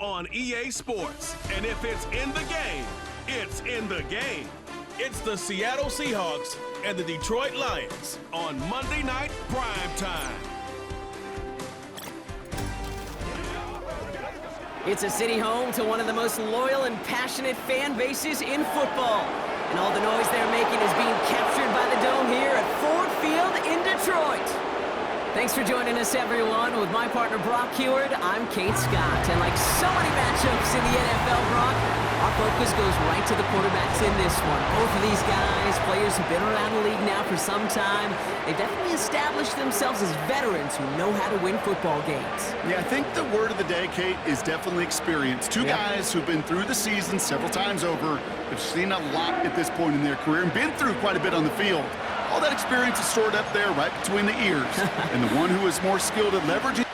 on EA Sports. And if it's in the game, it's in the game. It's the Seattle Seahawks and the Detroit Lions on Monday Night Prime Time. It's a city home to one of the most loyal and passionate fan bases in football. And all the noise they're making is being captured by the Dome here at Ford Field in Detroit. Thanks for joining us, everyone. With my partner, Brock Heward, I'm Kate Scott. And like so many matchups in the NFL, Brock, our focus goes right to the quarterbacks in this one. Both of these guys, players who've been around the league now for some time, they've definitely established themselves as veterans who know how to win football games. Yeah, I think the word of the day, Kate, is definitely experience. Two guys who've been through the season several times over, have seen a lot at this point in their career, and been through quite a bit on the field. All that experience is stored up there right between the ears. And the one who is more skilled at leveraging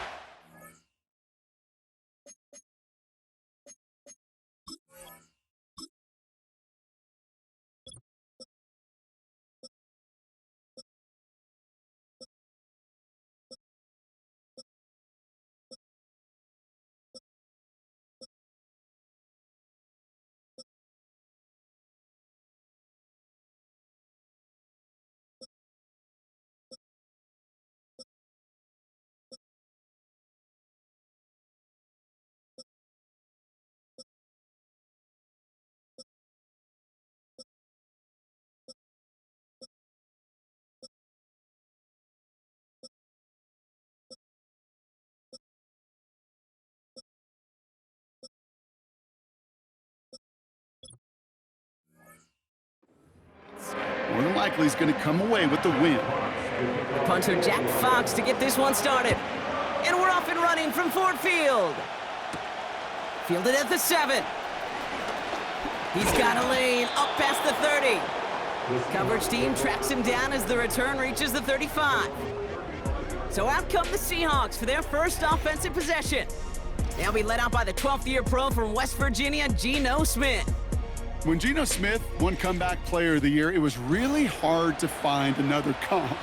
more than likely is going to come away with the win. The punter Jack Fox to get this one started. And we're off and running from Ford Field. Fielded at the 7. He's got a lane up past the 30. Coverage team tracks him down as the return reaches the 35. So out come the Seahawks for their first offensive possession. They'll be led out by the 12th-year pro from West Virginia, Geno Smith. When Geno Smith won Comeback Player of the Year, it was really hard to find another comp.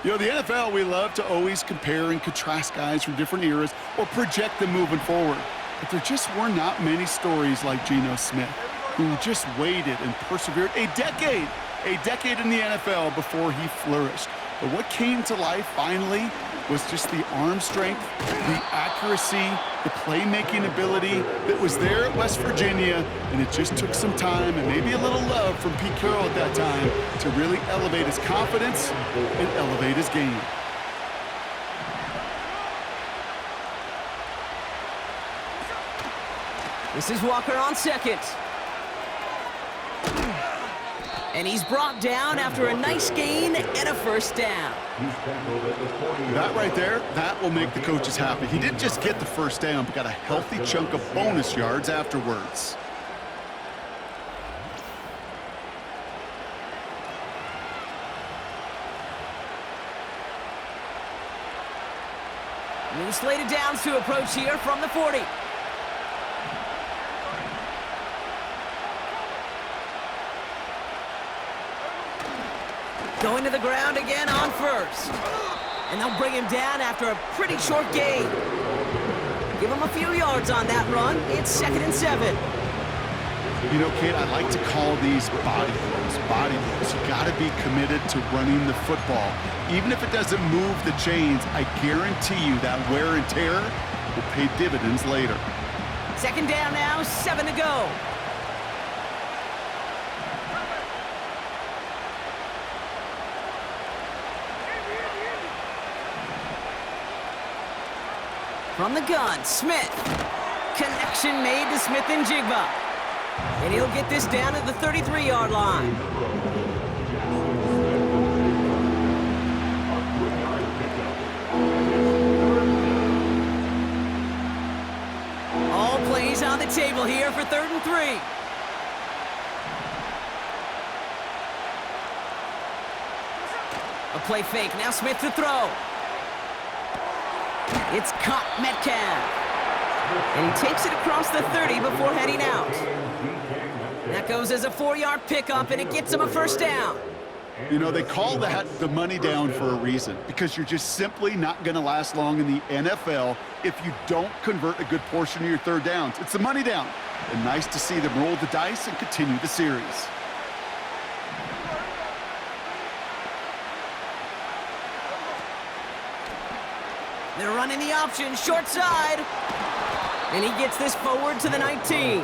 You know, the NFL, we love to always compare and contrast guys from different eras or project them moving forward. But there just were not many stories like Geno Smith, who just waited and persevered a decade in the NFL before he flourished. But what came to life finally was just the arm strength, the accuracy, the playmaking ability that was there at West Virginia, and it just took some time and maybe a little love from Pete Carroll at that time to really elevate his confidence and elevate his game. This is Walker on second. And he's brought down after a nice gain and a first down. That right there, that will make the coaches happy. He didn't just get the first down, but got a healthy chunk of bonus yards afterwards. New slated downs to approach here from the 40. Going to the ground again on first. And they'll bring him down after a pretty short gain. Give him a few yards on that run. It's 2nd and 7. You know, Kate, I like to call these body blows. Body blows. You got to be committed to running the football. Even if it doesn't move the chains, I guarantee you that wear and tear will pay dividends later. 2nd down now, 7 to go. From the gun, Smith. Connection made to Smith and Jigba. And he'll get this down at the 33-yard line. All plays on the table here for 3rd and 3. A play fake, now Smith to throw. It's caught Metcalf. And he takes it across the 30 before heading out. That goes as a 4-yard pickup, and it gets him a first down. You know, they call that the money down for a reason, because you're just simply not going to last long in the NFL if you don't convert a good portion of your third downs. It's the money down. And nice to see them roll the dice and continue the series. They're running the option, short side. And he gets this forward to the 19.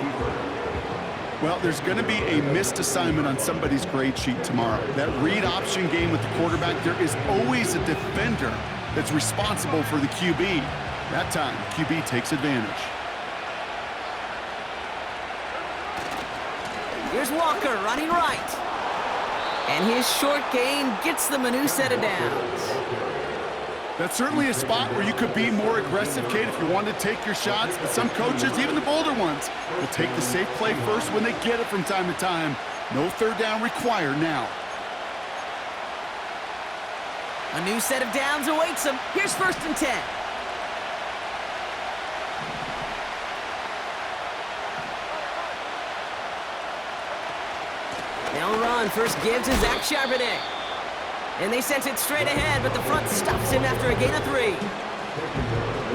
Well, there's going to be a missed assignment on somebody's grade sheet tomorrow. That read option game with the quarterback, there is always a defender that's responsible for the QB. That time, QB takes advantage. Here's Walker running right. And his short gain gets them a new set of downs. That's certainly a spot where you could be more aggressive, Kate, if you wanted to take your shots. But some coaches, even the bolder ones, will take the safe play first when they get it from time to time. No third down required now. A new set of downs awaits them. Here's 1st and 10. They'll run. First gives to Zach Charbonnet. And they sent it straight ahead, but the front stops him after a gain of 3.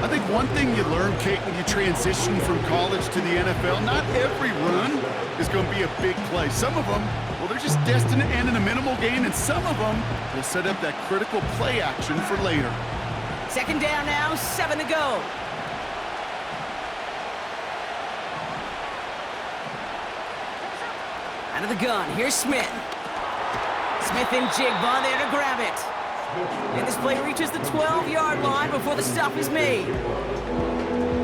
I think one thing you learn, Kate, when you transition from college to the NFL, not every run is going to be a big play. Some of them, well, they're just destined to end in a minimal gain, and some of them will set up that critical play action for later. 2nd down now, 7 to go. Out of the gun, here's Smith. Smith and Jigba there to grab it. And this play reaches the 12-yard line before the stop is made.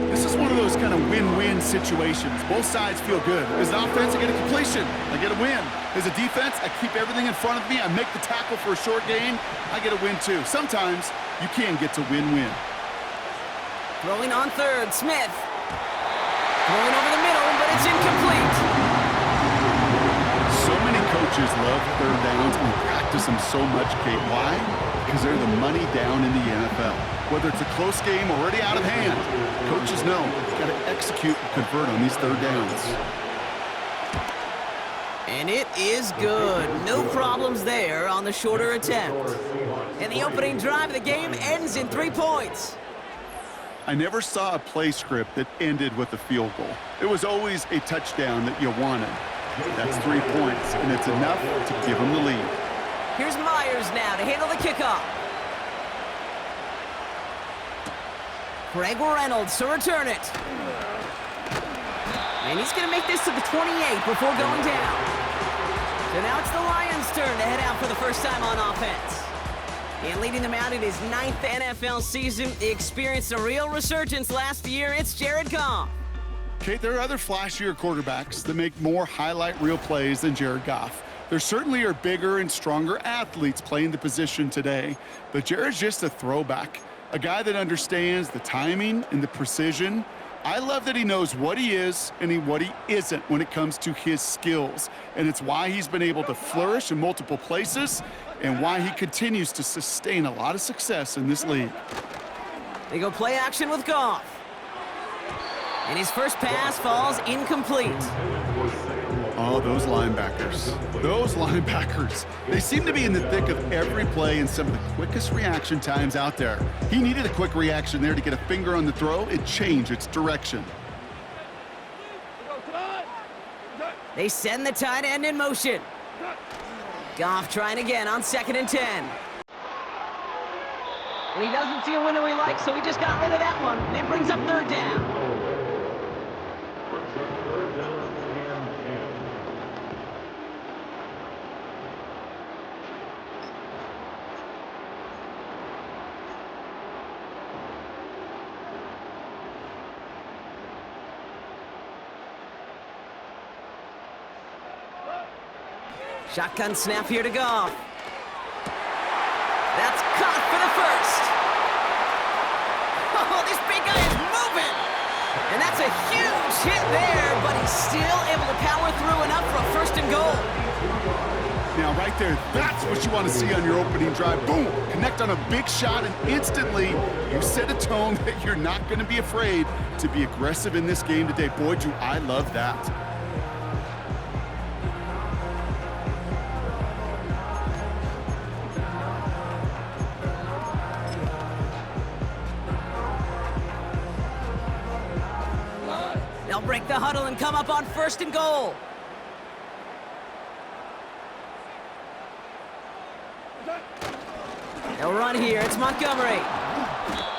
This is one of those kind of win-win situations. Both sides feel good. As an offense, I get a completion. I get a win. As a defense, I keep everything in front of me. I make the tackle for a short gain. I get a win, too. Sometimes, you can get to win-win. Throwing on 3rd, Smith. Throwing over the middle, but it's incomplete. So many coaches love third downs and practice them so much, Kate. Why? Because they're the money down in the NFL. Whether it's a close game already out of hand, coaches know you've got to execute and convert on these third downs. And it is good. No problems there on the shorter attempt. And the opening drive of the game ends in 3 points. I never saw a play script that ended with a field goal. It was always a touchdown that you wanted. That's 3 points, and it's enough to give them the lead. Here's Myers now to handle the kickoff. Craig Reynolds to return it. And he's going to make this to the 28 before going down. So now it's the Lions' turn to head out for the first time on offense. And leading them out in his 9th NFL season, he experienced a real resurgence last year. It's Jared Goff. Kate, there are other flashier quarterbacks that make more highlight reel plays than Jared Goff. There certainly are bigger and stronger athletes playing the position today, but Jared's just a throwback, a guy that understands the timing and the precision. I love that he knows what he is and what he isn't when it comes to his skills, and it's why he's been able to flourish in multiple places and why he continues to sustain a lot of success in this league. They go play action with Goff. And his first pass falls incomplete. Oh, those linebackers. Those linebackers. They seem to be in the thick of every play and some of the quickest reaction times out there. He needed a quick reaction there to get a finger on the throw and change its direction. They send the tight end in motion. Goff trying again on 2nd and 10. And he doesn't see a window he likes, so he just got rid of that one. And it brings up 3rd down. Shotgun snap here to Goff. That's caught for the first. Oh, this big guy is moving. And that's a huge hit there, but he's still able to power through enough for a 1st and goal. Now, right there, that's what you want to see on your opening drive. Boom! Connect on a big shot, and instantly you set a tone that you're not going to be afraid to be aggressive in this game today. Boy, do I love that. the huddle and come up on 1st and goal. They'll run here. It's Montgomery.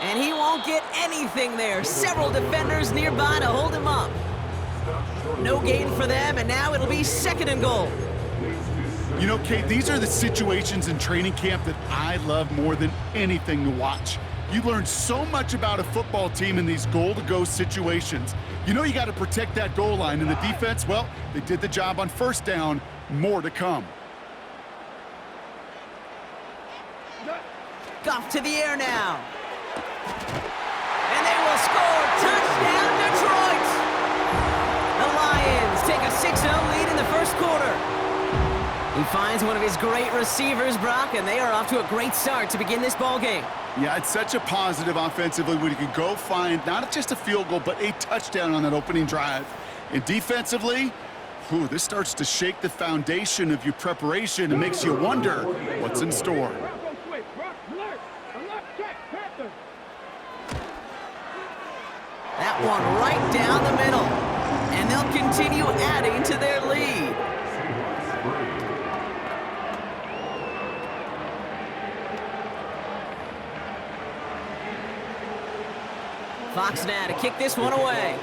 And he won't get anything there. Several defenders nearby to hold him up. No gain for them, and now it'll be 2nd and goal. You know, Kate, these are the situations in training camp that I love more than anything to watch. You learn so much about a football team in these goal-to-go situations. You know you got to protect that goal line, and the defense, well, they did the job on 1st down. More to come. Goff to the air now. And they will score. Touchdown, Detroit! The Lions take a 6-0 lead in the 1st quarter. He finds one of his great receivers, Brock, and they are off to a great start to begin this ball game. Yeah, it's such a positive offensively when you can go find not just a field goal, but a touchdown on that opening drive. And defensively, this starts to shake the foundation of your preparation and makes you wonder what's in store. That one right down the middle. And they'll continue adding to their lead. Fox now to kick this one away.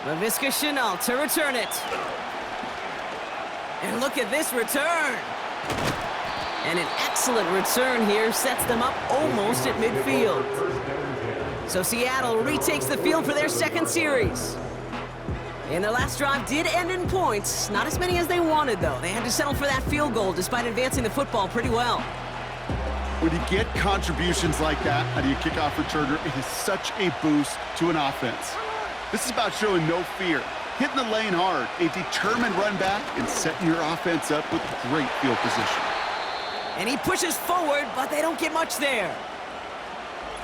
Laviska Shenault to return it. And look at this return. And an excellent return here sets them up almost at midfield. So Seattle retakes the field for their 2nd series. And their last drive did end in points. Not as many as they wanted, though. They had to settle for that field goal despite advancing the football pretty well. When you get contributions like that out of your kickoff returner, it is such a boost to an offense. This is about showing no fear, hitting the lane hard, a determined run back, and setting your offense up with great field position. And he pushes forward, but they don't get much there.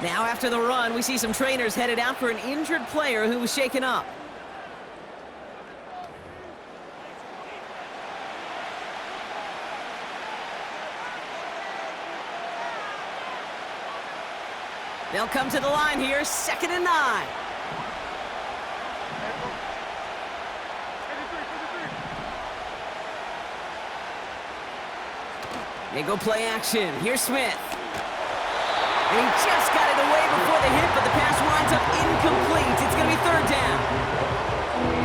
Now after the run, we see some trainers headed out for an injured player who was shaken up. They'll come to the line here, 2nd and 9. They go play action. Here's Smith. And he just got it away before the hit, but the pass winds up incomplete. It's going to be 3rd down.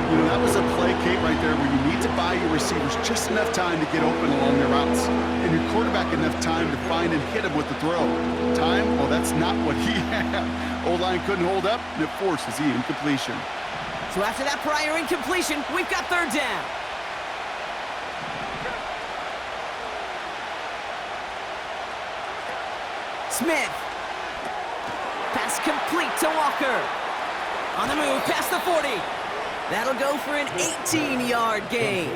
You know, that was a play, Kate, right there where you need to buy your receivers just enough time to get open along their routes. And your quarterback enough time to find and hit him with the throw. Time? Well, that's not what he had. O-line couldn't hold up, and it forces the incompletion. So after that prior incompletion, we've got 3rd down. Smith. Pass complete to Walker. On the move, past the 40. That'll go for an 18-yard gain.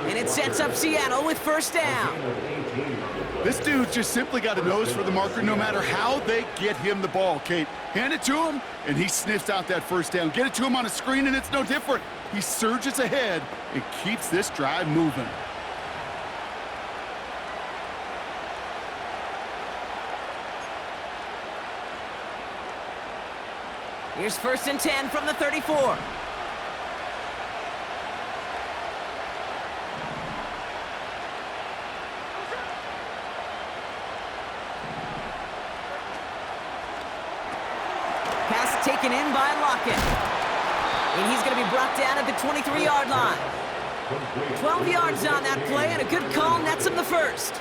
And it sets up Seattle with 1st down. This dude just simply got a nose for the marker no matter how they get him the ball, Kate. Hand it to him, and he sniffs out that 1st down. Get it to him on a screen, and it's no different. He surges ahead and keeps this drive moving. Here's 1st and 10 from the 34. Pass taken in by Lockett. And he's going to be brought down at the 23-yard line. 12 yards on that play, and a good call nets him the 1st.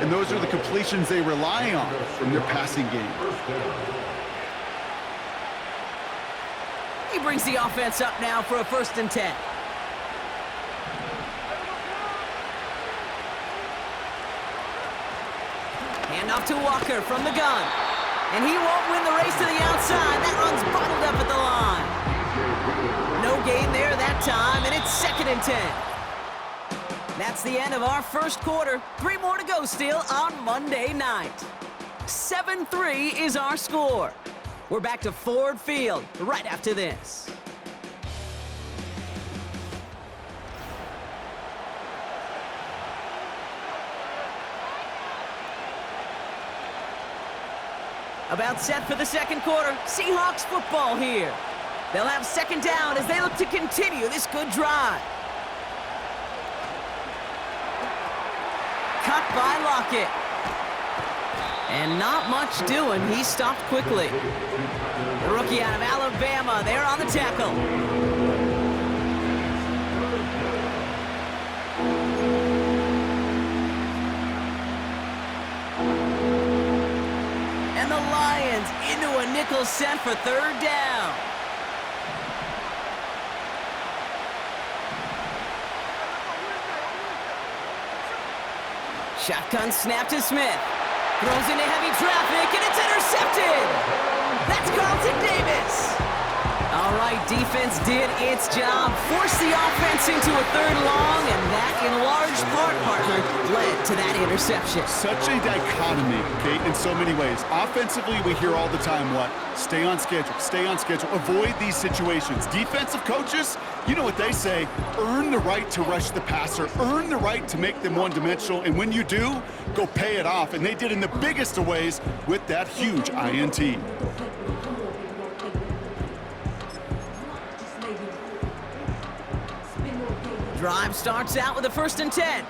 And those are the completions they rely on from their passing game. He brings the offense up now for a 1st and 10. Hand off to Walker from the gun. And he won't win the race to the outside. That run's bottled up at the line. No gain there that time, and it's 2nd and 10. That's the end of our 1st quarter. 3 more to go still on Monday night. 7-3 is our score. We're back to Ford Field right after this. About set for the second quarter. Seahawks football here. They'll have second down as they look to continue this good drive. Cut by Lockett. And not much doing. He stopped quickly. The rookie out of Alabama, they're on the tackle. And the Lions into a nickel set for third down. Shotgun snap to Smith. Throws into heavy traffic, and it's intercepted! That's Carlton Davis! All right, defense did its job. Forced the offense into a third long, and that, in large part, partner, led to that interception. Such a dichotomy, Kate, in so many ways. Offensively, we hear all the time what? Stay on schedule, avoid these situations. Defensive coaches, you know what they say, earn the right to rush the passer, earn the right to make them one-dimensional, and when you do, go pay it off. And they did in the biggest of ways with that huge INT. Drive starts out with a 1st and 10.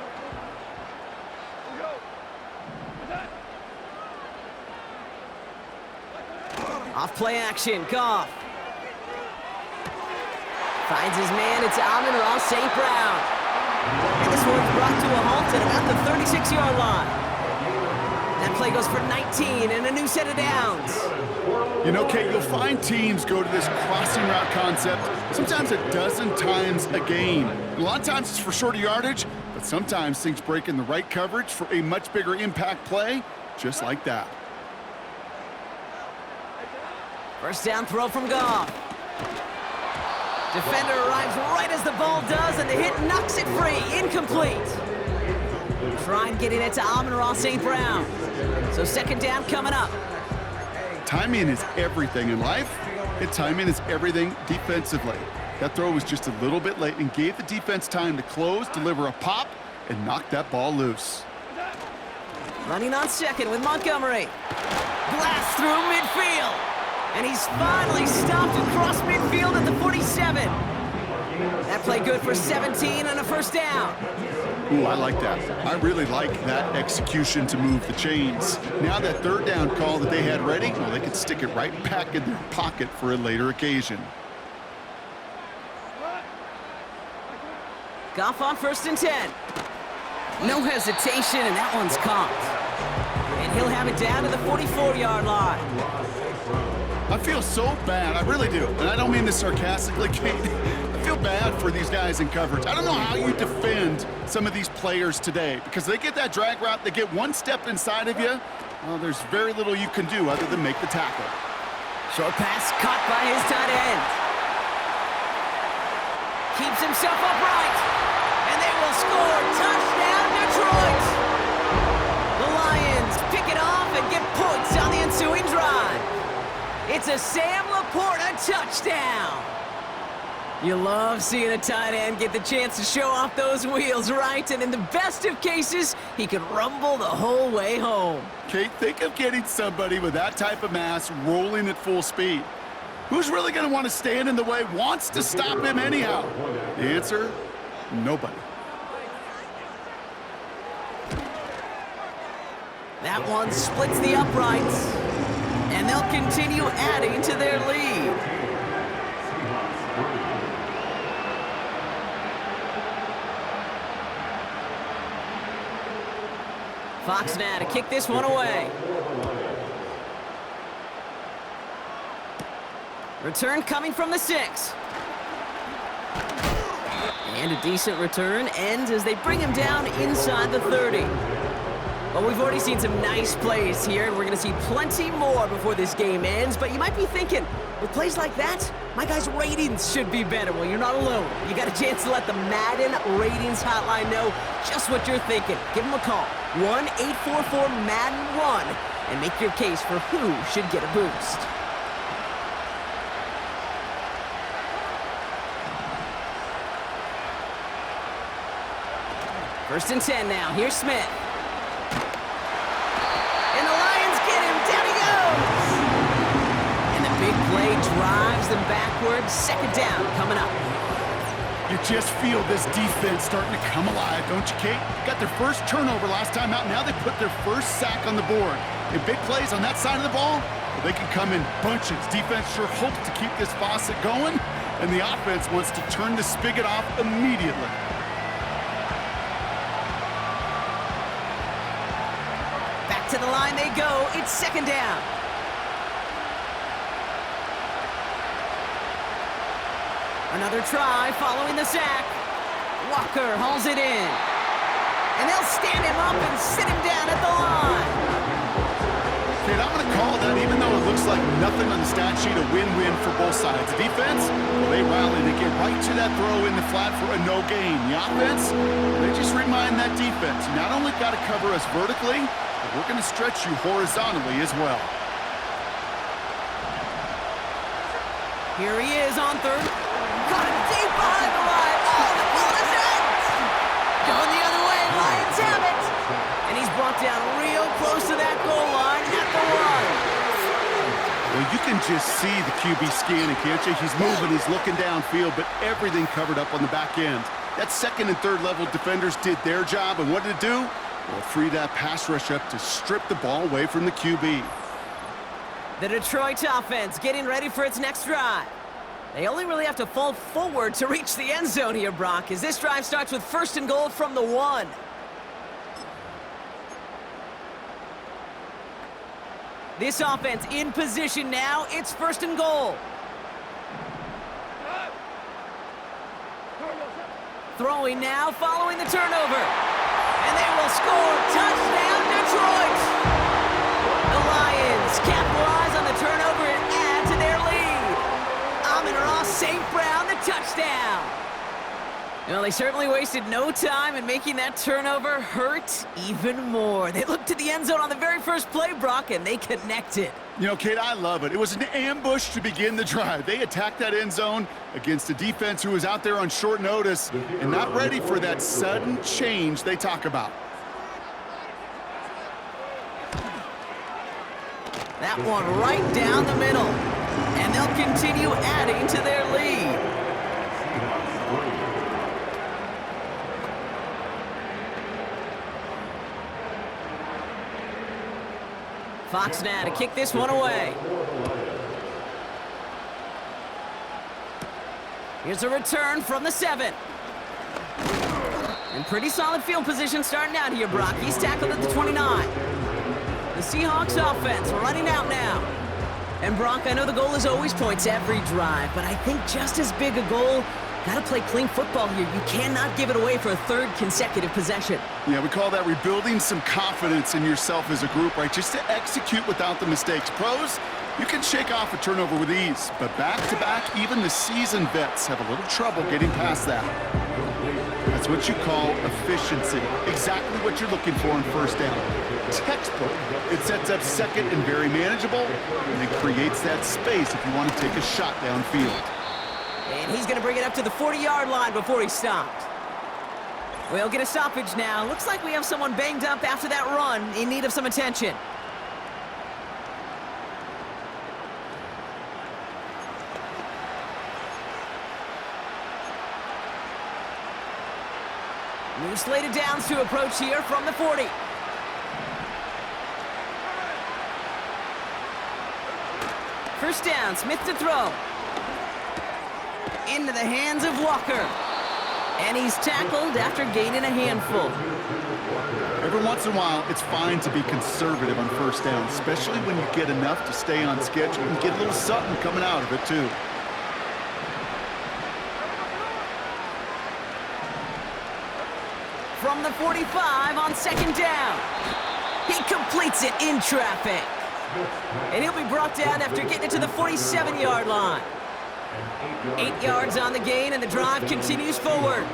Off play action, Goff. Finds his man, it's Amon-Ra St. Brown. And this one's brought to a halt at about the 36-yard line. That play goes for 19 and a new set of downs. You know, Kate, you'll find teams go to this crossing route concept sometimes a dozen times a game. A lot of times it's for shorter yardage, but sometimes things break in the right coverage for a much bigger impact play, just like that. First down throw from Goff. Defender arrives right as the ball does, and the hit knocks it free. Incomplete. Try and get it to Amon-Ra St. Brown. So second down coming up. Timing is everything in life, and timing is everything defensively. That throw was just a little bit late and gave the defense time to close, deliver a pop, and knock that ball loose. Running on second with Montgomery. Blast through midfield. And he's finally stopped across midfield at the 47. That play good for 17 and a first down. Ooh, I like that. I really like that execution to move the chains. Now that third down call that they had ready, well, they could stick it right back in their pocket for a later occasion. Goff on 1st and 10. No hesitation, and that one's caught. And he'll have it down to the 44-yard line. I feel so bad, I really do. And I don't mean this sarcastically, Kate. I feel bad for these guys in coverage. I don't know how you defend some of these players today, because they get that drag route, they get one step inside of you, well, there's very little you can do other than make the tackle. Short pass caught by his tight end. Keeps himself upright. And they will score. Touchdown, Detroit! The Lions pick it off and get points on the ensuing drive. It's a Sam Laporta touchdown. You love seeing a tight end get the chance to show off those wheels, right? And in the best of cases, he could rumble the whole way home. Kate, think of getting somebody with that type of mass rolling at full speed. Who's really going to want to stand in the way, wants to stop him anyhow? The answer, nobody. That one splits the uprights, and they'll continue adding to their lead. Fox now to kick this one away. Return coming from the 6. And a decent return ends as they bring him down inside the 30. Well, we've already seen some nice plays here, and we're going to see plenty more before this game ends. But you might be thinking, with plays like that, my guys' ratings should be better. Well, you're not alone. You got a chance to let the Madden Ratings Hotline know just what you're thinking. Give them a call, 1-844-MADDEN-1, and make your case for who should get a boost. First and 10 now. Here's Smith. And the Lions get him. Down he goes. drives them backwards. Second down coming up. You just feel this defense starting to come alive, don't you, Kate? Got their first turnover last time out. Now they put their first sack on the board. And big plays on that side of the ball, well, they can come in bunches. Defense sure hopes to keep this faucet going, and the offense wants to turn the spigot off immediately. Back to the line they go. It's second down. Another try following the sack. Walker hauls it in. And they'll stand him up and sit him down at the line. Kate, I'm going to call that, even though it looks like nothing on the stat sheet, a win-win for both sides. The defense, well, they rally. They get right to that throw in the flat for a no gain. The offense, they just remind that defense, you not only got to cover us vertically, but we're going to stretch you horizontally as well. Here he is on third. Caught him deep behind the line. Oh, the ball is in! Going the other way, Lions have it! And he's brought down real close to that goal line at the one. Well, you can just see the QB scanning, can't you? He's moving, he's looking downfield, but everything covered up on the back end. That second and third level defenders did their job, and what did it do? Well, free that pass rush up to strip the ball away from the QB. The Detroit offense getting ready for its next drive. They only really have to fall forward to reach the end zone here, Brock, as this drive starts with first and goal from the 1. This offense in position now. It's first and goal. Throwing now, following the turnover. And they will score. Touchdown, Detroit! The Lions capitalize on the turnover and add to their lead. Amon-Ra St. Brown, the touchdown. Well, they certainly wasted no time in making that turnover hurt even more. They looked to the end zone on the very first play, Brock, and they connected. You know, Kate, I love it. It was an ambush to begin the drive. They attacked that end zone against a defense who was out there on short notice and not ready for that sudden change they talk about. That one right down the middle. And they'll continue adding to their lead. Fox now to kick this one away. Here's a return from the 7. And pretty solid field position starting out here, Brock. He's tackled at the 29. The Seahawks offense running out now. And Brock, I know the goal is always points every drive, but I think just as big a goal, got to play clean football here. You cannot give it away for a third consecutive possession. Yeah, we call that rebuilding some confidence in yourself as a group, right? Just to execute without the mistakes. Pros, you can shake off a turnover with ease, but back-to-back, even the seasoned vets have a little trouble getting past that. That's what you call efficiency. Exactly what you're looking for in first down. Textbook. It sets up second and very manageable, and it creates that space if you want to take a shot downfield. And he's going to bring it up to the 40-yard line before he stopped. We'll get a stoppage now. Looks like we have someone banged up after that run in need of some attention. New slated downs to approach here from the 40. First down, Smith to throw. Into the hands of Walker. And he's tackled after gaining a handful. Every once in a while, it's fine to be conservative on first down, especially when you get enough to stay on schedule and get a little something coming out of it, too. From the 45 on second down. He completes it in traffic. And he'll be brought down after getting it to the 47-yard line. 8 yards on the gain, and the drive continues forward.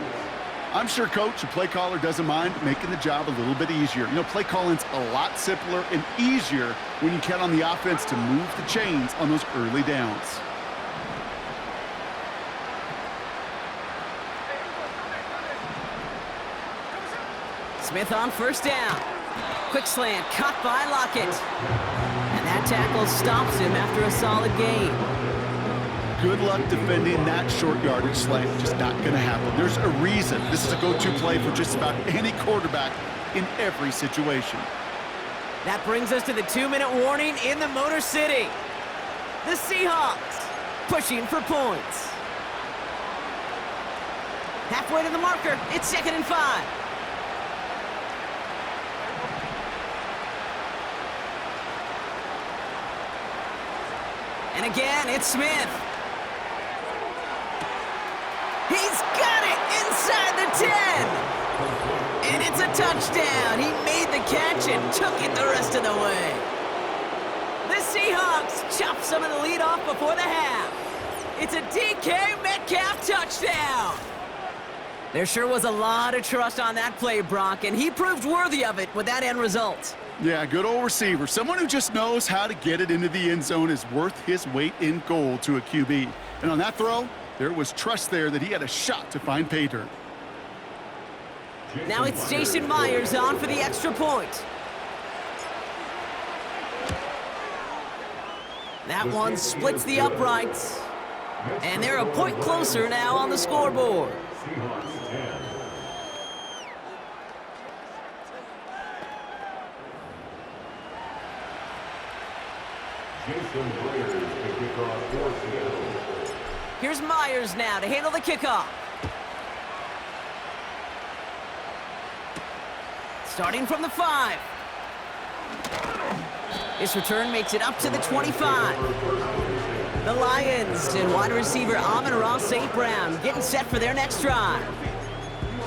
I'm sure, Coach, the play caller doesn't mind making the job a little bit easier. You know, play calling's a lot simpler and easier when you count on the offense to move the chains on those early downs. Smith on first down. Quick slant, caught by Lockett. And that tackle stops him after a solid gain. good luck defending that short yardage slant. Just not going to happen. There's a reason this is a go-to play for just about any quarterback in every situation. That brings us to the 2-minute warning in the Motor City. The Seahawks pushing for points. Halfway to the marker, it's 2nd and 5. And again, it's Smith. He's got it inside the 10. And it's a touchdown. He made the catch and took it the rest of the way. The Seahawks chop some of the lead off before the half. It's a DK Metcalf touchdown. There sure was a lot of trust on that play, Brock, and he proved worthy of it with that end result. Yeah, good old receiver. Someone who just knows how to get it into the end zone is worth his weight in gold to a QB. And on that throw, there was trust there that he had a shot to find pay dirt. Now it's Jason Myers on for the extra point. That one splits the uprights. And they're a point closer now on the scoreboard. Here's Myers now to handle the kickoff. Starting from the 5. This return makes it up to the 25. The Lions and wide receiver Amon-Ra St. Brown getting set for their next drive.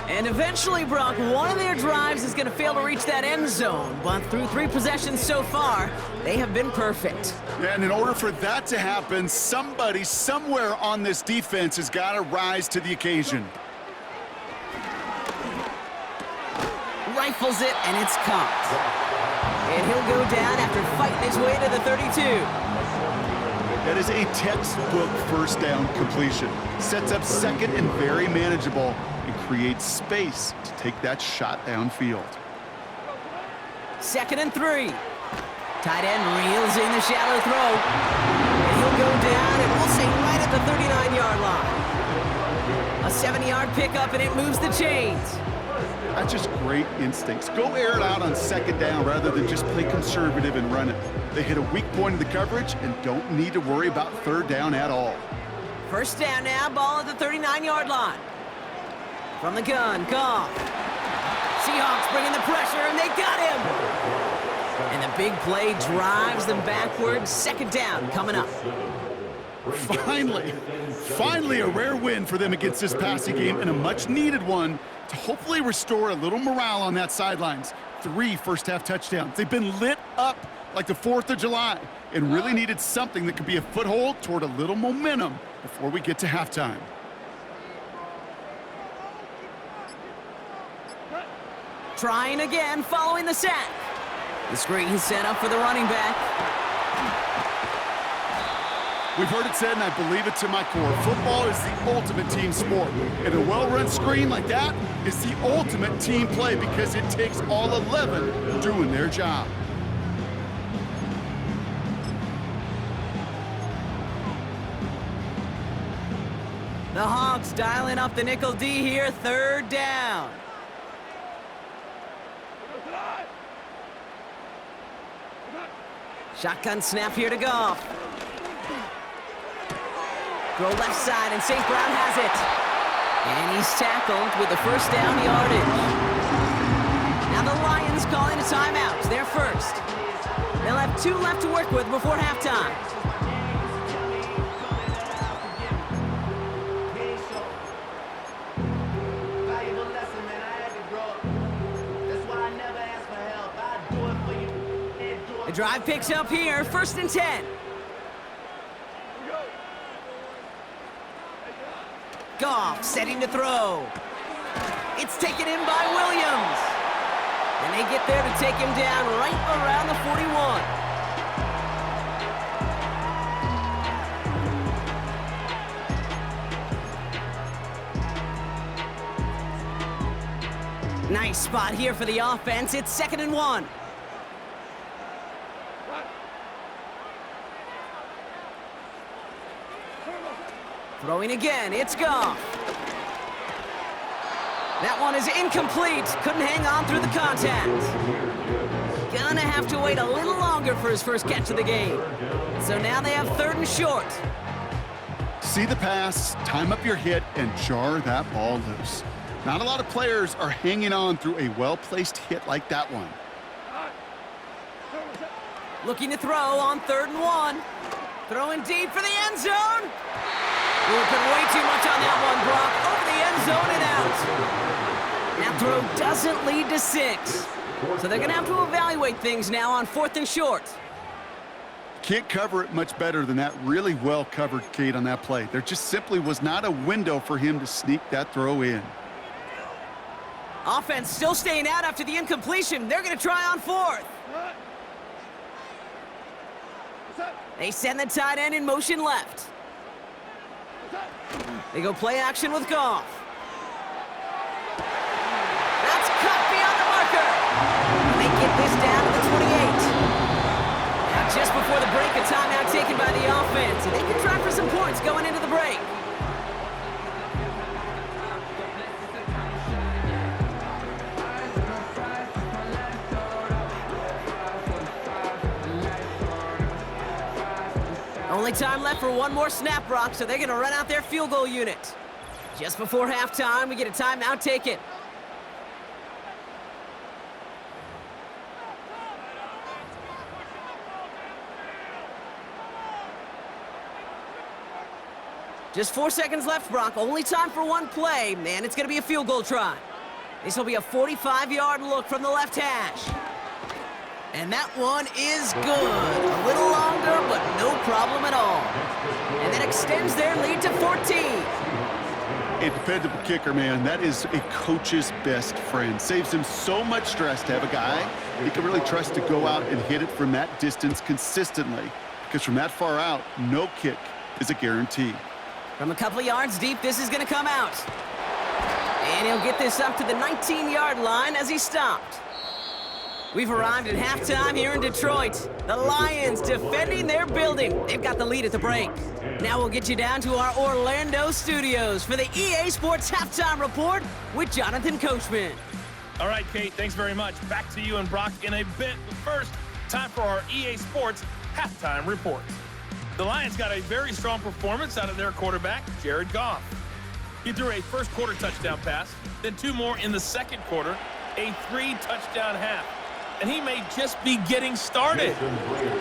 And eventually, Brock, one of their drives is going to fail to reach that end zone. But through 3 possessions so far, they have been perfect. Yeah, and in order for that to happen, somebody somewhere on this defense has got to rise to the occasion. Rifles it, and it's caught. And he'll go down after fighting his way to the 32. That is a textbook first down completion. Sets up second and very manageable and creates space to take that shot downfield. 2nd and 3. Tight end reels in the shallow throw. And he'll go down, and we'll say right at the 39-yard line. A 70-yard pickup, and it moves the chains. That's just great instincts. Go air it out on 2nd down rather than just play conservative and run it. They hit a weak point in the coverage and don't need to worry about 3rd down at all. 1st down now, ball at the 39-yard line. From the gun, Goff. Seahawks bringing the pressure, and they got him. And the big play drives them backwards. 2nd down coming up. Finally a rare win for them against this passing game, and a much-needed one to hopefully restore a little morale on that sidelines. 3 first-half touchdowns. They've been lit up like the 4th of July and really needed something that could be a foothold toward a little momentum before we get to halftime. Trying again following the sack. The screen set up for the running back. We've heard it said, and I believe it to my core, football is the ultimate team sport. And a well-run screen like that is the ultimate team play because it takes all 11 doing their job. The Hawks dialing up the nickel D here, 3rd down. Shotgun snap here to Goff. Throw left side, and St. Brown has it. And he's tackled with the 1st down yardage. Now the Lions calling a timeout. They're first. They'll have 2 left to work with before halftime. The drive picks up here, 1st and 10. Goff setting to throw. It's taken in by Williams. And they get there to take him down right around the 41. Nice spot here for the offense. It's 2nd and 1. Throwing again, it's Goff. That one is incomplete. Couldn't hang on through the contact. Gonna have to wait a little longer for his first catch of the game. So now they have 3rd and short. See the pass, time up your hit, and jar that ball loose. Not a lot of players are hanging on through a well-placed hit like that one. Looking to throw on 3rd and 1. Throwing deep for the end zone. Working way too much on that one, Brock. Over the end zone and out. That throw doesn't lead to 6. So they're going to have to evaluate things now on 4th and short. Can't cover it much better than that. Really well covered, Kate, on that play. There just simply was not a window for him to sneak that throw in. Offense still staying out after the incompletion. They're going to try on 4th. They send the tight end in motion left. They go play action with Goff. That's cut beyond the marker. They get this down to the 28. Now just before the break, a timeout taken by the offense. And they can try for some points going into the break. Only time left for one more snap, Brock, so they're going to run out their field goal unit. Just before halftime, we get a timeout taken. Just 4 seconds left, Brock. Only time for one play, and it's going to be a field goal try. This will be a 45-yard look from the left hash. And that one is good. A little longer, but no problem at all. And that extends their lead to 14. A dependable kicker, man. That is a coach's best friend. Saves him so much stress to have a guy he can really trust to go out and hit it from that distance consistently. Because from that far out, no kick is a guarantee. From a couple of yards deep, this is going to come out. And he'll get this up to the 19-yard line as he stopped. We've arrived at halftime here in Detroit. The Lions defending their building. They've got the lead at the break. Now we'll get you down to our Orlando studios for the EA Sports Halftime Report with Jonathan Coachman. All right, Kate, thanks very much. Back to you and Brock in a bit. But first, time for our EA Sports Halftime Report. The Lions got a very strong performance out of their quarterback, Jared Goff. He threw a first-quarter touchdown pass, then 2 more in the second quarter, a 3-touchdown half. And he may just be getting started.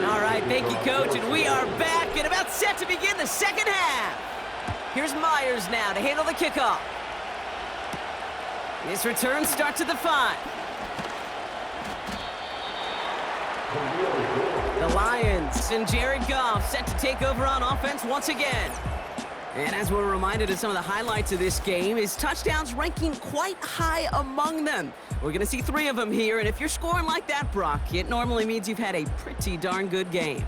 All right, thank you, Coach. And we are back and about set to begin the second half. Here's Myers now to handle the kickoff. This return starts at the 5. The Lions and Jared Goff set to take over on offense once again. And as we're reminded of some of the highlights of this game, his touchdowns ranking quite high among them. We're going to see 3 of them here, and if you're scoring like that, Brock, it normally means you've had a pretty darn good game.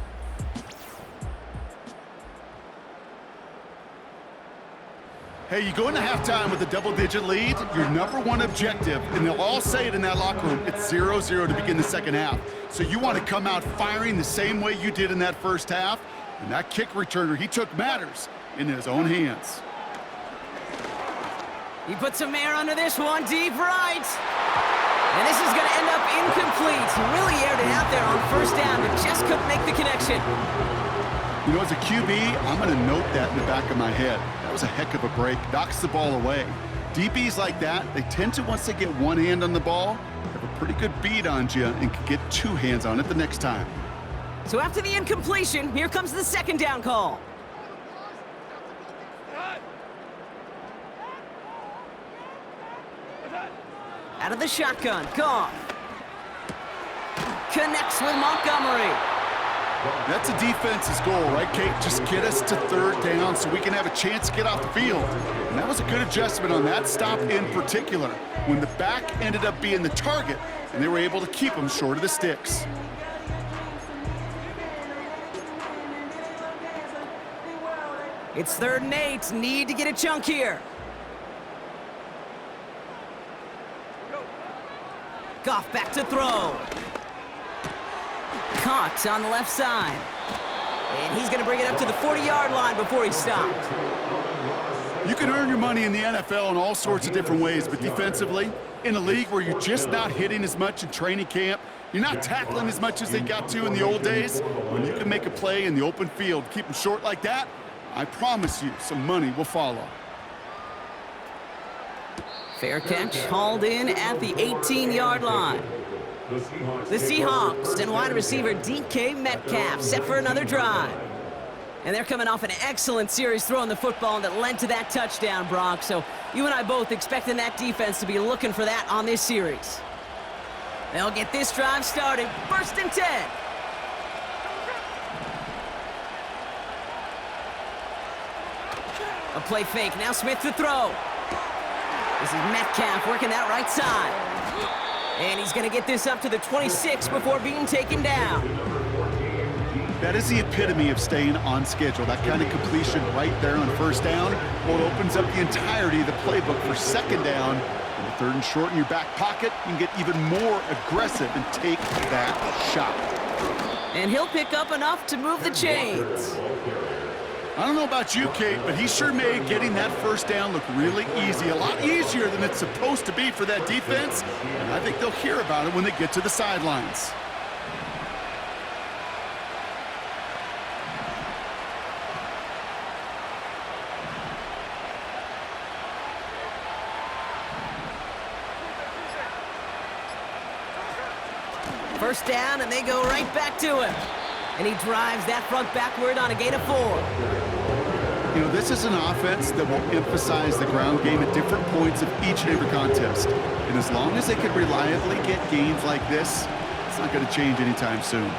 Hey, you go into halftime with a double-digit lead, your number one objective, and they'll all say it in that locker room, it's 0-0 to begin the second half. So you want to come out firing the same way you did in that first half, and that kick returner, he took matters in his own hands. He puts some air under this one, deep right. And this is going to end up incomplete. He really aired it out there on first down, but just couldn't make the connection. You know, as a QB, I'm going to note that in the back of my head. That was a heck of a break. Knocks the ball away. DBs like that, they tend to, once they get one hand on the ball, have a pretty good beat on you and can get 2 hands on it the next time. So after the incompletion, here comes the second down call. Out of the shotgun, Goff. Connects with Montgomery. That's a defense's goal, right, Kate? Just get us to 3rd down so we can have a chance to get off the field. And that was a good adjustment on that stop in particular, when the back ended up being the target, and they were able to keep him short of the sticks. It's 3rd and 8. Need to get a chunk here. Goff back to throw. Caught on the left side. And he's going to bring it up to the 40-yard line before he's stopped. You can earn your money in the NFL in all sorts of different ways, but defensively, in a league where you're just not hitting as much in training camp, you're not tackling as much as they got to in the old days, when you can make a play in the open field, keep them short like that, I promise you some money will follow. Fair catch, hauled in at the 18-yard line. The Seahawks and wide receiver DK Metcalf set for another drive. And they're coming off an excellent series throwing the football that led to that touchdown, Brock. So you and I both expecting that defense to be looking for that on this series. They'll get this drive started. 1st and 10. A play fake. Now Smith to throw. This is Metcalf working that right side. And he's going to get this up to the 26 before being taken down. That is the epitome of staying on schedule. That kind of completion right there on 1st down. Well, it opens up the entirety of the playbook for 2nd down. And the 3rd and short in your back pocket, you can get even more aggressive and take that shot. And he'll pick up enough to move the chains. I don't know about you, Kate, but he sure made getting that 1st down look really easy. A lot easier than it's supposed to be for that defense. And I think they'll hear about it when they get to the sidelines. First down, and they go right back to him. And he drives that front backward on a gain of 4. You know, this is an offense that will emphasize the ground game at different points of each and every contest. And as long as they can reliably get gains like this, it's not going to change anytime soon.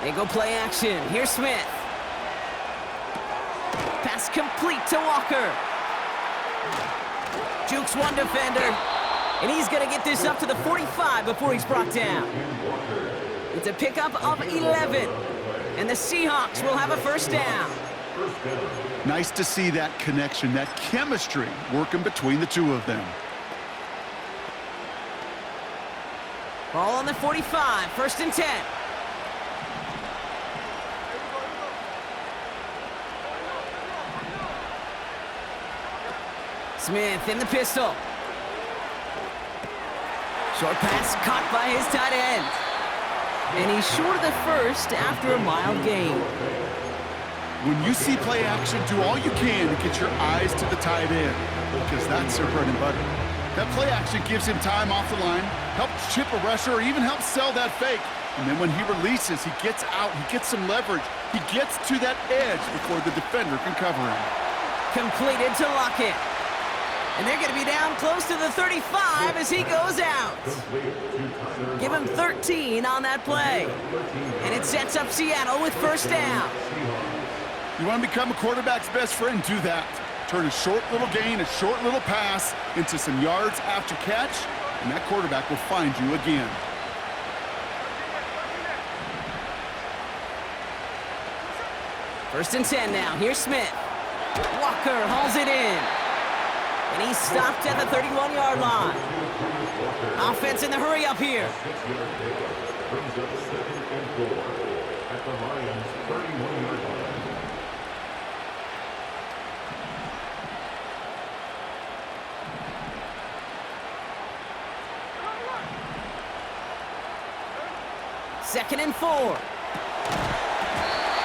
They go play action. Here's Smith. Pass complete to Walker. Jukes one defender. And he's going to get this up to the 45 before he's brought down. It's a pickup of 11. And the Seahawks will have a 1st down. Nice to see that connection, that chemistry working between the two of them. Ball on the 45, 1st and 10. Smith in the pistol. Short pass caught by his tight end. And he's short of the 1st after a mild gain. When you see play action, do all you can to get your eyes to the tight end, because that's their bread and butter. That play action gives him time off the line, helps chip a rusher, or even helps sell that fake. And then when he releases, he gets out, he gets some leverage. He gets to that edge before the defender can cover him. Completed to Lockett. And they're going to be down close to the 35 as he goes out. Give him 13 on that play. And it sets up Seattle with 1st down. You want to become a quarterback's best friend? Do that. Turn a short little gain, a short little pass into some yards after catch, and that quarterback will find you again. First and 10 now. Here's Smith. Walker hauls it in. And he's stopped at the 31-yard line. Offense in the hurry up here. Brings up 2nd and 4 at the Lions' 31-yard line. Second and 4.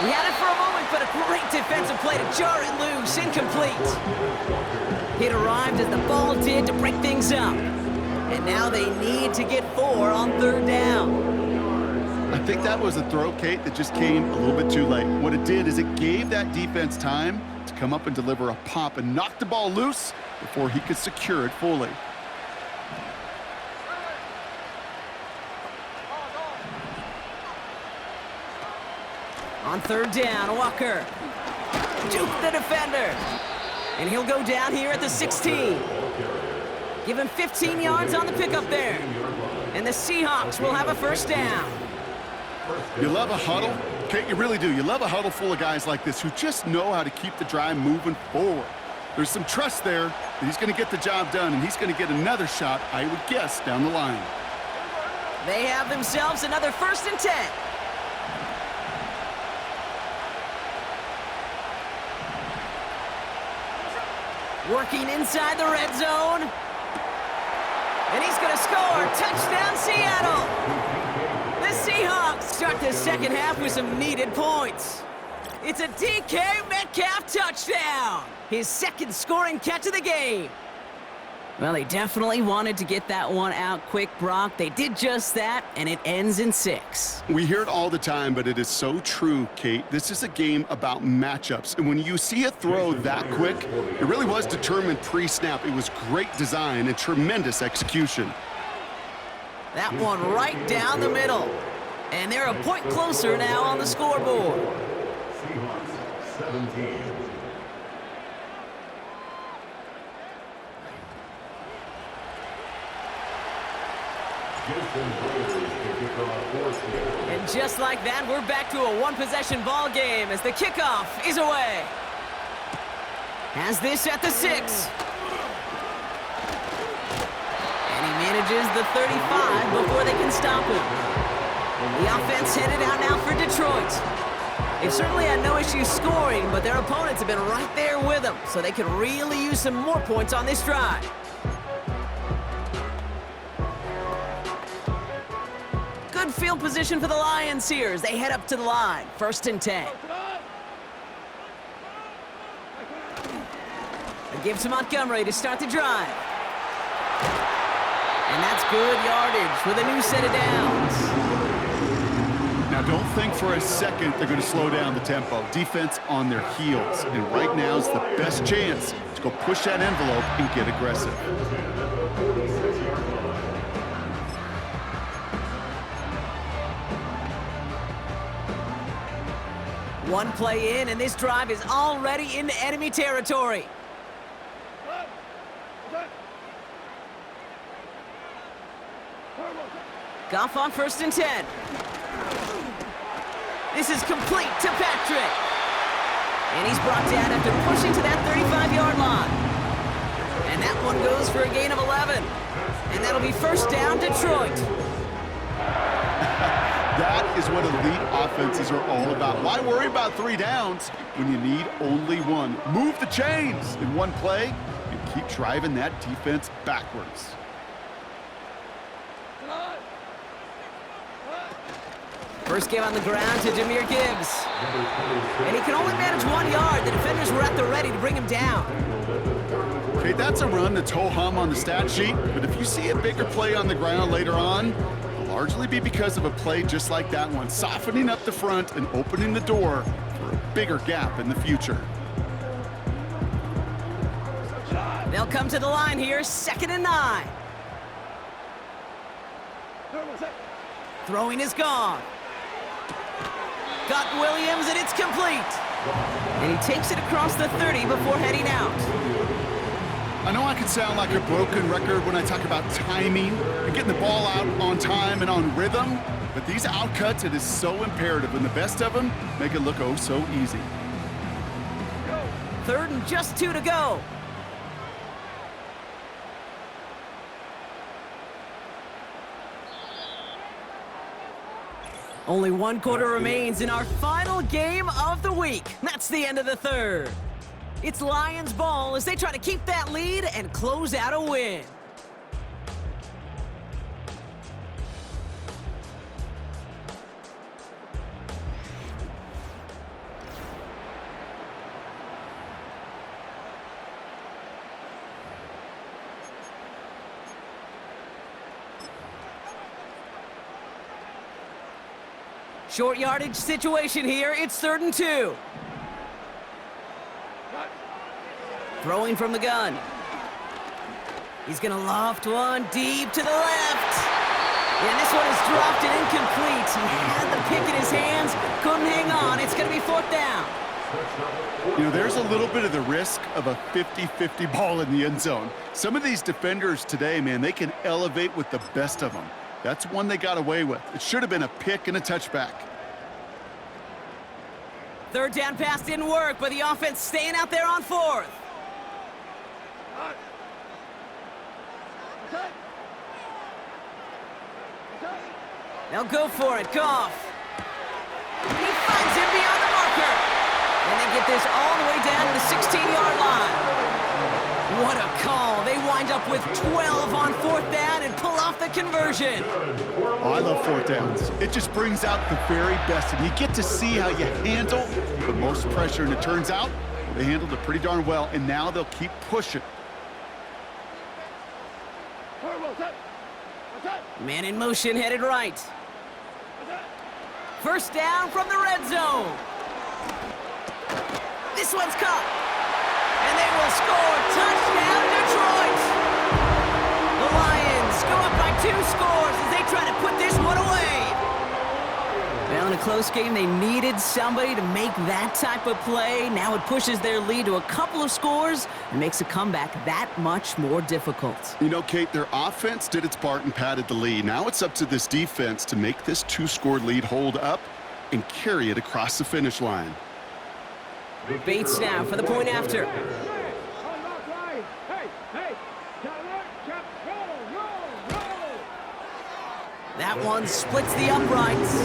He had it for a moment, but a great defensive play to jar it loose. Incomplete. It arrived as the ball did to break things up. And now they need to get 4 on 3rd down. I think that was a throw, Kate, that just came a little bit too late. What it did is it gave that defense time to come up and deliver a pop and knock the ball loose before he could secure it fully. On 3rd down, Walker. Juke the defender. And he'll go down here at the 16. Give him 15 yards on the pickup there. And the Seahawks will have a 1st down. You love a huddle? Kate, you really do. You love a huddle full of guys like this who just know how to keep the drive moving forward. There's some trust there that he's going to get the job done, and he's going to get another shot, I would guess, down the line. They have themselves another 1st and 10. Working inside the red zone. And he's going to score. Touchdown, Seattle. The Seahawks start the second half with some needed points. It's a DK Metcalf touchdown. His 2nd scoring catch of the game. Well, they definitely wanted to get that one out quick, Brock. They did just that, and it ends in 6. We hear it all the time, but it is so true, Kate. This is a game about matchups. And when you see a throw that quick, it really was determined pre-snap. It was great design and tremendous execution. That one right down the middle. And they're a point closer now on the scoreboard. Seahawks 17. And just like that, we're back to a one-possession ball game as the kickoff is away. Has this at the 6. And he manages the 35 before they can stop him. The offense headed out now for Detroit. They've certainly had no issues scoring, but their opponents have been right there with them, so they could really use some more points on this drive. Good field position for the Lions here as they head up to the line. 1st and 10. A give to Montgomery to start the drive. And that's good yardage with a new set of downs. Now, don't think for a second they're going to slow down the tempo. Defense on their heels. And right now is the best chance to go push that envelope and get aggressive. One play in, and this drive is already into enemy territory. Goff on 1st and 10. This is complete to Patrick. And he's brought down after pushing to that 35-yard line. And that one goes for a gain of 11. And that'll be 1st down, Detroit. That is what elite offenses are all about. Why worry about 3 downs when you need only 1? Move the chains in one play and keep driving that defense backwards. First game on the ground to Jahmyr Gibbs. And he can only manage 1 yard. The defenders were at the ready to bring him down. Okay, that's a run that's ho-hum on the stat sheet, but if you see a bigger play on the ground later on, it'll largely be because of a play just like that one, softening up the front and opening the door for a bigger gap in the future. They'll come to the line here, 2nd and 9. Throwing is gone. Got Williams, and it's complete. And he takes it across the 30 before heading out. I know I can sound like a broken record when I talk about timing and getting the ball out on time and on rhythm, but these outcuts, it is so imperative, and the best of them make it look oh so easy. 3rd and just 2 to go. Only 1 quarter remains in our final game of the week. That's the end of the 3rd. It's Lions ball as they try to keep that lead and close out a win. Short yardage situation here. It's 3rd and 2. Throwing from the gun. He's going to loft one deep to the left. And this one is dropped and incomplete. He had the pick in his hands, couldn't hang on. It's going to be 4th down. You know, there's a little bit of the risk of a 50-50 ball in the end zone. Some of these defenders today, man, they can elevate with the best of them. That's one they got away with. It should have been a pick and a touchback. 3rd down pass didn't work, but the offense staying out there on 4th. They'll go for it. Goff. He finds him beyond the marker. And they get this all the way down to the 16-yard line. What a call. They wind up with 12 on 4th down and pull off the conversion. Oh, I love 4th downs. It just brings out the very best, and you get to see how you handle the most pressure, and it turns out they handled it pretty darn well, and now they'll keep pushing. Man in motion, headed right. First down from the red zone. This one's caught. And they will score. Touchdown, Detroit! The Lions go up by 2 scores as they try to put this one away. Well, in a close game, they needed somebody to make that type of play. Now it pushes their lead to a couple of scores and makes a comeback that much more difficult. You know, Kate, their offense did its part and padded the lead. Now it's up to this defense to make this 2-score lead hold up and carry it across the finish line. Bates now for the point after. That one splits the uprights.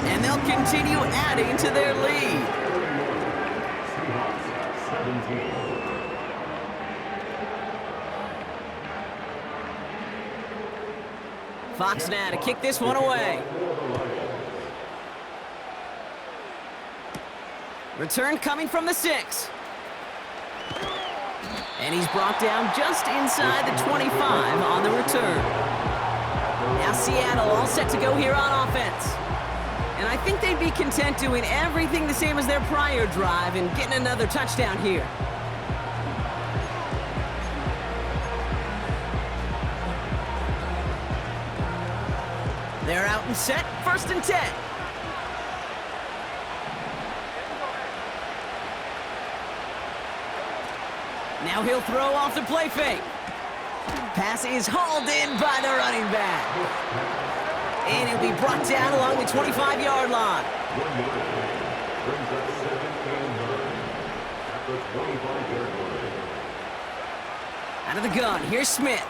And they'll continue adding to their lead. Seahawks 17. Fox now to kick this one away. Return coming from the 6. And he's brought down just inside the 25 on the return. Now Seattle all set to go here on offense. And I think they'd be content doing everything the same as their prior drive and getting another touchdown here. They're out and set, 1st and 10. Now he'll throw off the play fake. Pass is hauled in by the running back. And he'll be brought down along the 25-yard line. Brings up 7th and 9 at the 25-yard line. Out of the gun, here's Smith.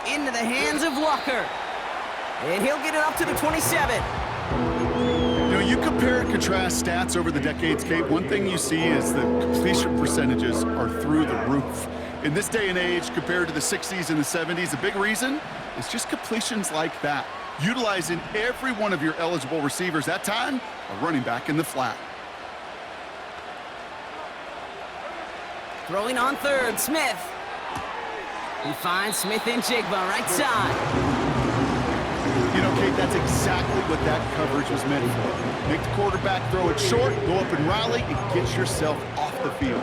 Into the hands of Walker. And he'll get it up to the 27. You know, you compare and contrast stats over the decades, Kate. One thing you see is the completion percentages are through the roof. In this day and age, compared to the 60s and the 70s, a big reason is just completions like that. Utilizing every one of your eligible receivers. That time, a running back in the flat. Throwing on 3rd, Smith. He finds Smith and Jigba right side. You know, Kate, that's exactly what that coverage was meant for. Make the quarterback throw it short, go up and rally, and get yourself off the field.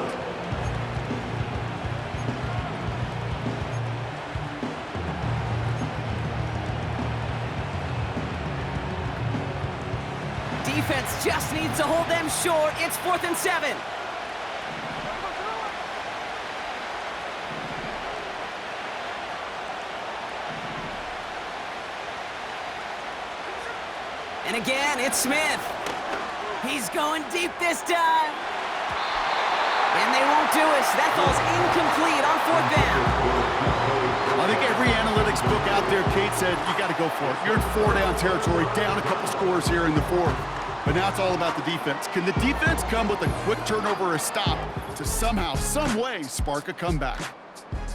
Defense just needs to hold them short. It's 4th and 7. And again, it's Smith. He's going deep this time. And they won't do it. That falls incomplete on 4th down. I think every analytics book out there, Kate, said you got to go for it. You're in 4-down territory, down a couple scores here in the 4th. But now it's all about the defense. Can the defense come with a quick turnover or a stop to somehow, some way, spark a comeback?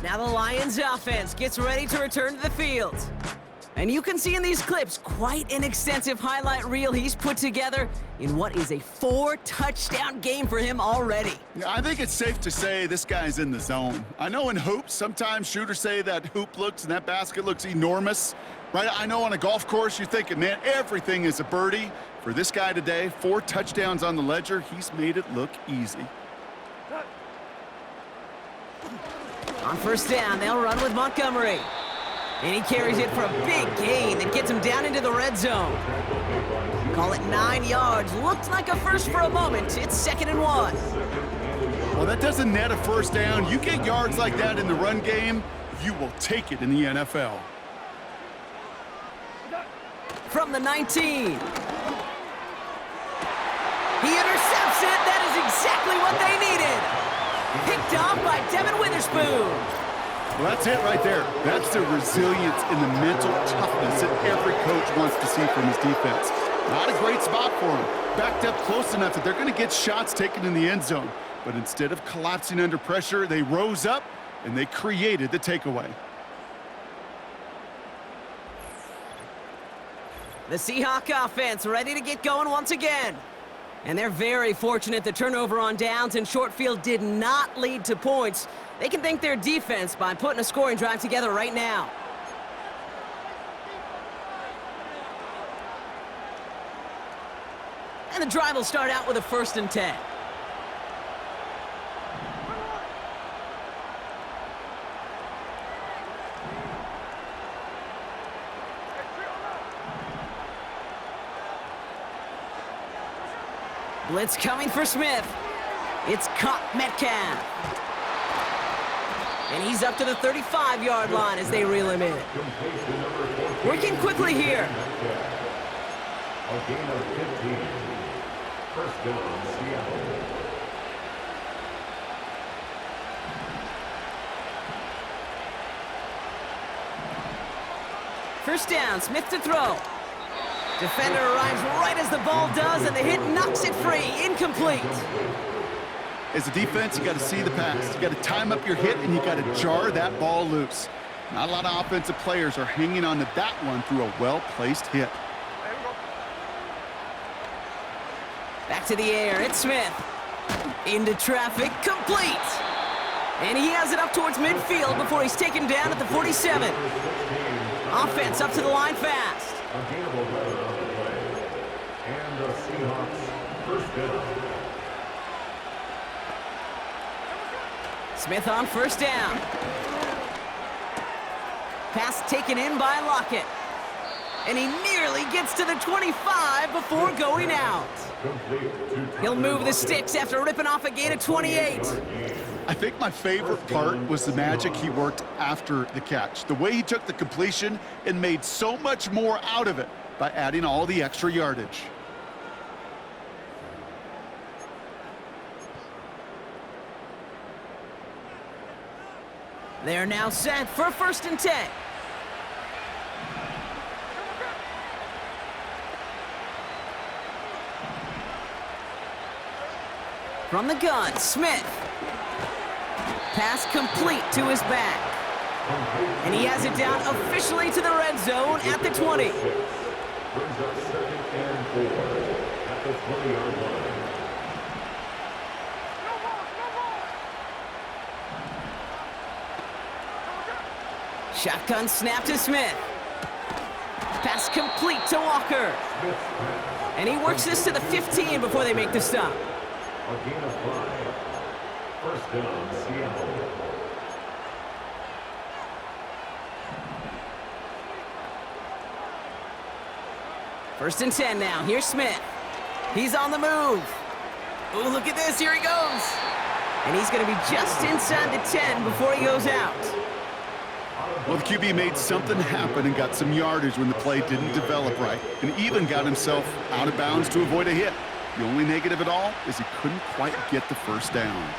Now the Lions offense gets ready to return to the field. And you can see in these clips quite an extensive highlight reel he's put together in what is a 4-touchdown game for him already. Yeah, I think it's safe to say this guy's in the zone. I know in hoops, sometimes shooters say that hoop looks and that basket looks enormous. Right? I know on a golf course you're thinking, man, everything is a birdie. For this guy today, 4 touchdowns on the ledger, he's made it look easy. On 1st down, they'll run with Montgomery. And he carries it for a big gain that gets him down into the red zone. Call it 9 yards. Looked like a first for a moment. It's 2nd and 1. Well, that doesn't net a 1st down. You get yards like that in the run game, you will take it in the NFL. From the 19. He intercepts it. That is exactly what they needed. Picked off by Devin Witherspoon. Well, that's it right there. That's the resilience and the mental toughness that every coach wants to see from his defense. Not a great spot for him. Backed up close enough that they're going to get shots taken in the end zone. But instead of collapsing under pressure, they rose up and they created the takeaway. The Seahawks offense ready to get going once again. And they're very fortunate the turnover on downs and short field did not lead to points. They can thank their defense by putting a scoring drive together right now. And the drive will start out with a 1st and 10. Blitz coming for Smith. It's caught Metcalf. And he's up to the 35-yard line as they reel him in. Working quickly here. A gain of 15. First down, Seattle. First down, Smith to throw. Defender arrives right as the ball does, and the hit knocks it free. Incomplete. As a defense, you got to see the pass. You got to time up your hit, and you got to jar that ball loose. Not a lot of offensive players are hanging on to that one through a well-placed hit. Back to the air, it's Smith. Into traffic, complete. And he has it up towards midfield before he's taken down at the 47. Offense up to the line fast. A gainable weather on the play. And the Seahawks first down. Smith on first down. Pass taken in by Lockett. And he nearly gets to the 25 before going out. He'll move the sticks after ripping off a gain of 28. I think my favorite part was the magic he worked after the catch. The way he took the completion and made so much more out of it by adding all the extra yardage. They're now set for 1st and 10. From the gun, Smith. Pass complete to his back. And he has it down officially to the red zone at the 20. Brings up 2nd and 4 at the 20-yard line. Shotgun snap to Smith. Pass complete to Walker. And he works this to the 15 before they make the stop. A gain of 5. First down, Seattle. First and 10 now. Here's Smith. He's on the move. Oh, look at this. Here he goes. And he's going to be just inside the 10 before he goes out. Well, the QB made something happen and got some yardage when the play didn't develop right, and even got himself out of bounds to avoid a hit. The only negative at all is he couldn't quite get the first down.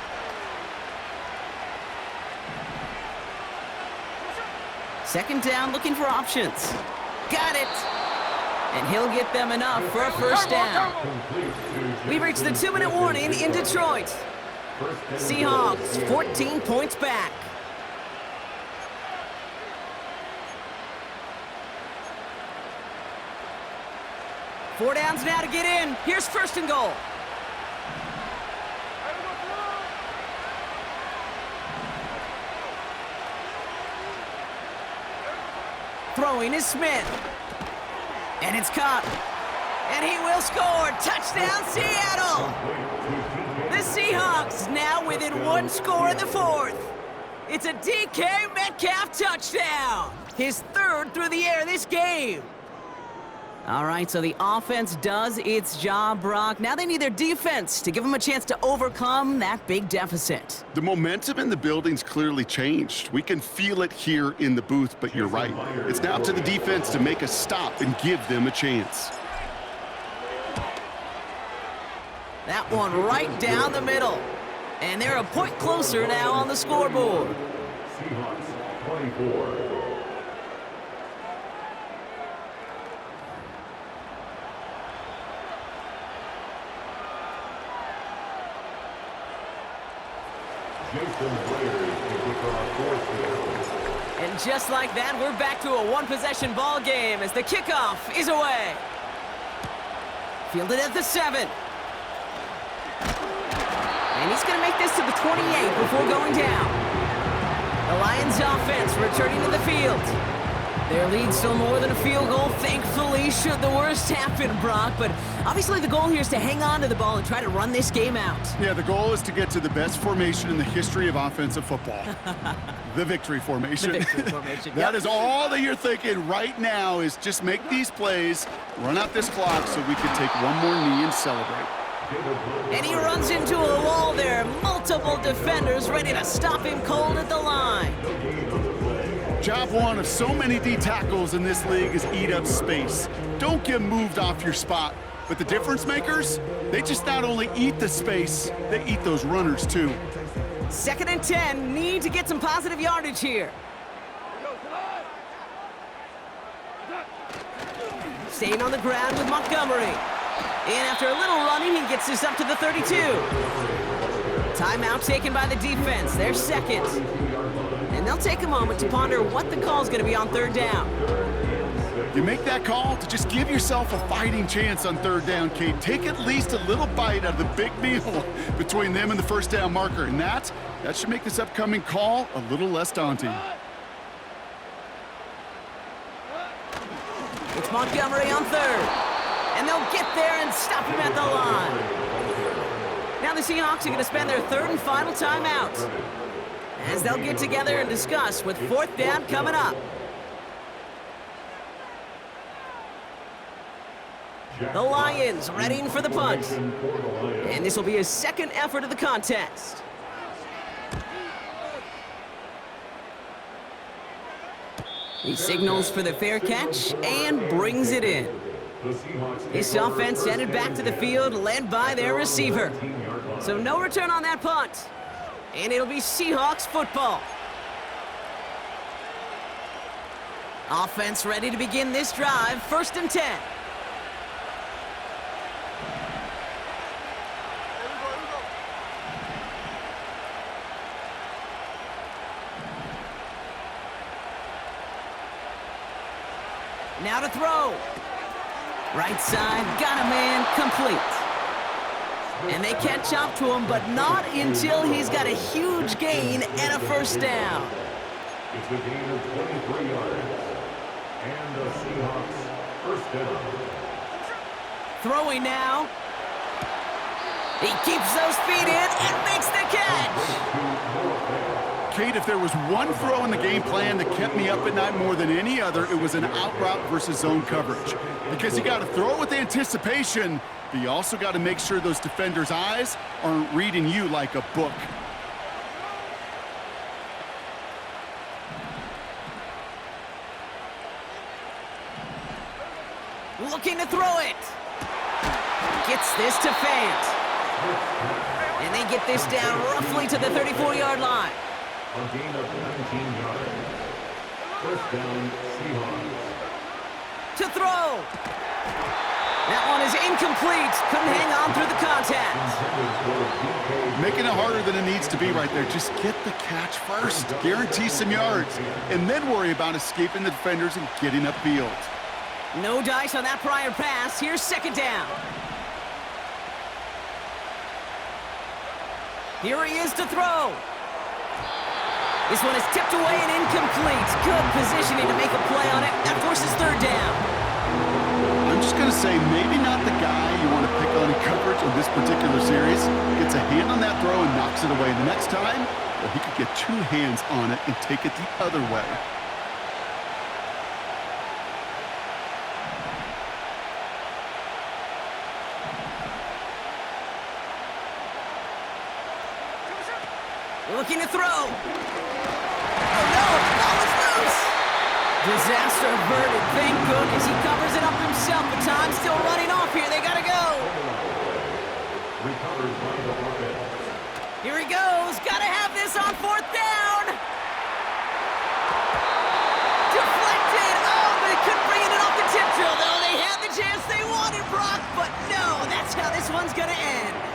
Second down, looking for options. Got it. And he'll get them enough for a first down. We've reached the 2-minute warning in Detroit. Seahawks 14 points back. Four downs now to get in. Here's 1st and goal. Throwing is Smith. And it's caught. And he will score. Touchdown, Seattle. The Seahawks now within 1 score in the 4th. It's a DK Metcalf touchdown. His 3rd through the air this game. All right, so the offense does its job, Brock. Now they need their defense to give them a chance to overcome that big deficit. The momentum in the building's clearly changed. We can feel it here in the booth, but you're right. It's now up to the defense to make a stop and give them a chance. That one right down the middle. And they're a point closer now on the scoreboard. Seahawks 24. Jason Blair is the kickoff for Seattle. And just like that, we're back to a one-possession ball game as the kickoff is away. Fielded at the 7. And he's going to make this to the 28 before going down. The Lions offense returning to the field. Their lead still more than a field goal, thankfully, should the worst happen, Brock. But obviously the goal here is to hang on to the ball and try to run this game out. Yeah, the goal is to get to the best formation in the history of offensive football. The victory formation. The victory formation. That is all that you're thinking right now, is just make these plays, run out this clock so we can take one more knee and celebrate. And he runs into a wall there. Multiple defenders ready to stop him cold at the line. Job one of so many D tackles in this league is eat up space. Don't get moved off your spot. But the difference makers, they just not only eat the space, they eat those runners too. 2nd and 10, need to get some positive yardage here. Staying on the ground with Montgomery. And after a little running, he gets this up to the 32. Timeout taken by the defense, their second. And they'll take a moment to ponder what the call is going to be on 3rd down. You make that call to just give yourself a fighting chance on 3rd down, Kate. Take at least a little bite out of the big meal between them and the 1st down marker. And that should make this upcoming call a little less daunting. It's Montgomery on 3rd. And they'll get there and stop him at the line. Now the Seahawks are going to spend their 3rd and final timeout, as they'll get together and discuss with 4th down coming up. The Lions readying for the punt. And this will be his 2nd effort of the contest. He signals for the fair catch and brings it in. This offense headed back to the field, led by their receiver. So no return on that punt. And it'll be Seahawks football. Offense ready to begin this drive, 1st and 10. Now to throw. Right side, got a man, complete. And they catch up to him, but not until he's got a huge gain and a 1st down. It's a gain of 23 yards. And the Seahawks 1st down. Throwing now. He keeps those feet in and makes the catch. Kate, if there was one throw in the game plan that kept me up at night more than any other, it was an out route versus zone coverage. Because you got to throw it with anticipation, but you also got to make sure those defenders' eyes aren't reading you like a book. Looking to throw it. Gets this to Fant. And they get this down roughly to the 34-yard line. A gain of 19 yards. 1st down, Seahawks. To throw. That one is incomplete. Couldn't hang on through the contact. Making it harder than it needs to be right there. Just get the catch first. Guarantee some yards. And then worry about escaping the defenders and getting upfield. No dice on that prior pass. Here's 2nd down. Here he is to throw. This one is tipped away and incomplete. Good positioning to make a play on it. That forces 3rd down. I'm just going to say maybe not the guy you want to pick on in coverage in this particular series. Gets a hand on that throw and knocks it away. The next time, well, he could get 2 hands on it and take it the other way. Looking to throw. Oh no, the ball is loose. Disaster averted, thank goodness. He covers it up himself, but time's still running off here. They gotta go. Recovered by the offense. Here he goes. Gotta have this on 4th down. one's gonna end.